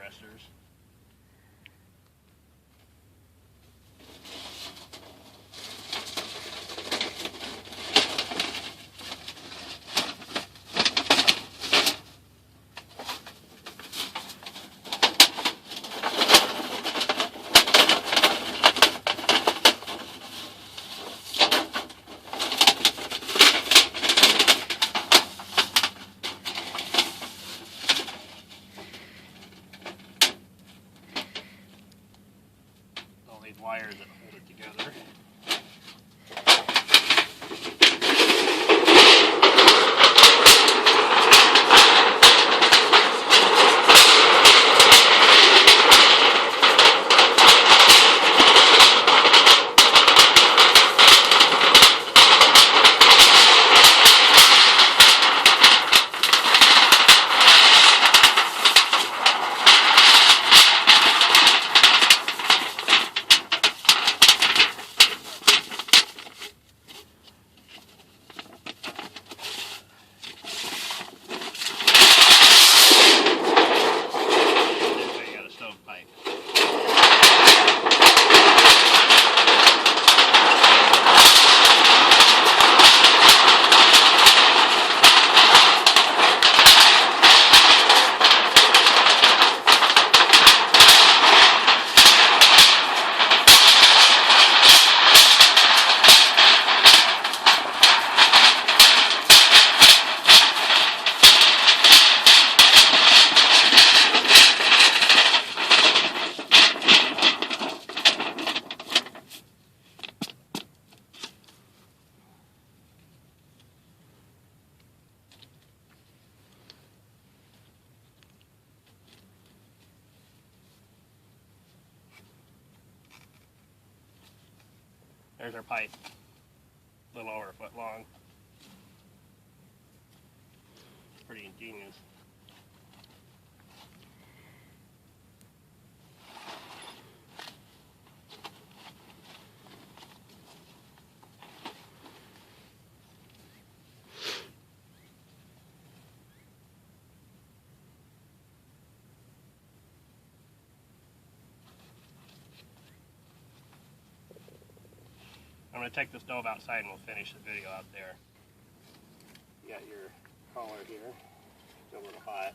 arresters. These wires that hold it together. There's our pipe, a little over a foot long. Pretty ingenious. I'm going to take the stove outside and we'll finish the video out there. You got your collar here, still a little hot.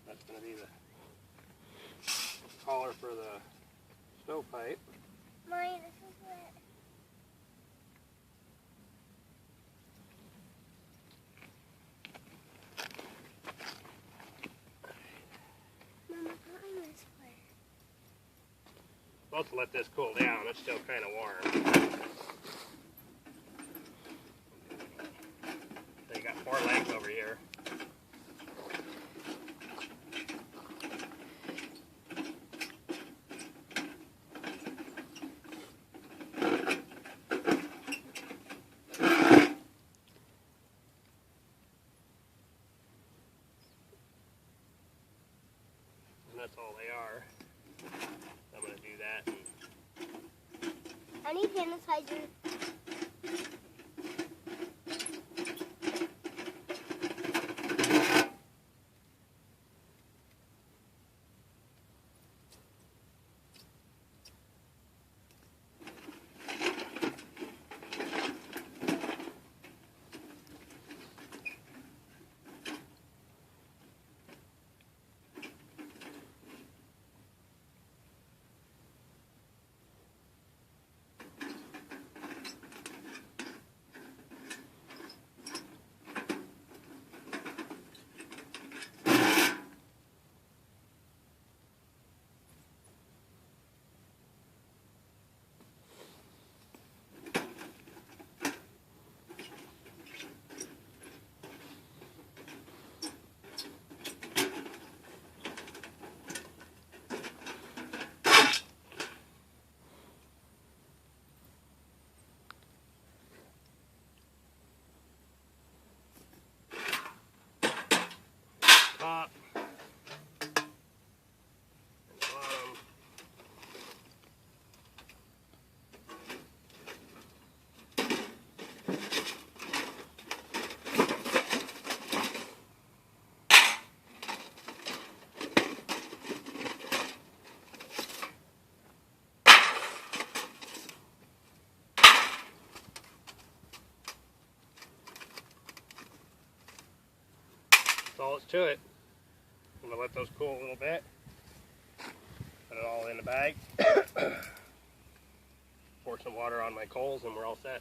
That's going to be the collar for the stovepipe. Mommy, this is wet. Mama, put on this way. Let's let this cool down. It's still kind of warm. So you got 4 legs over here. That's all they are. I'm going to do that. I need sanitizer. That's all it's to it. I'm gonna let those cool a little bit. Put it all in the bag. Pour some water on my coals and we're all set.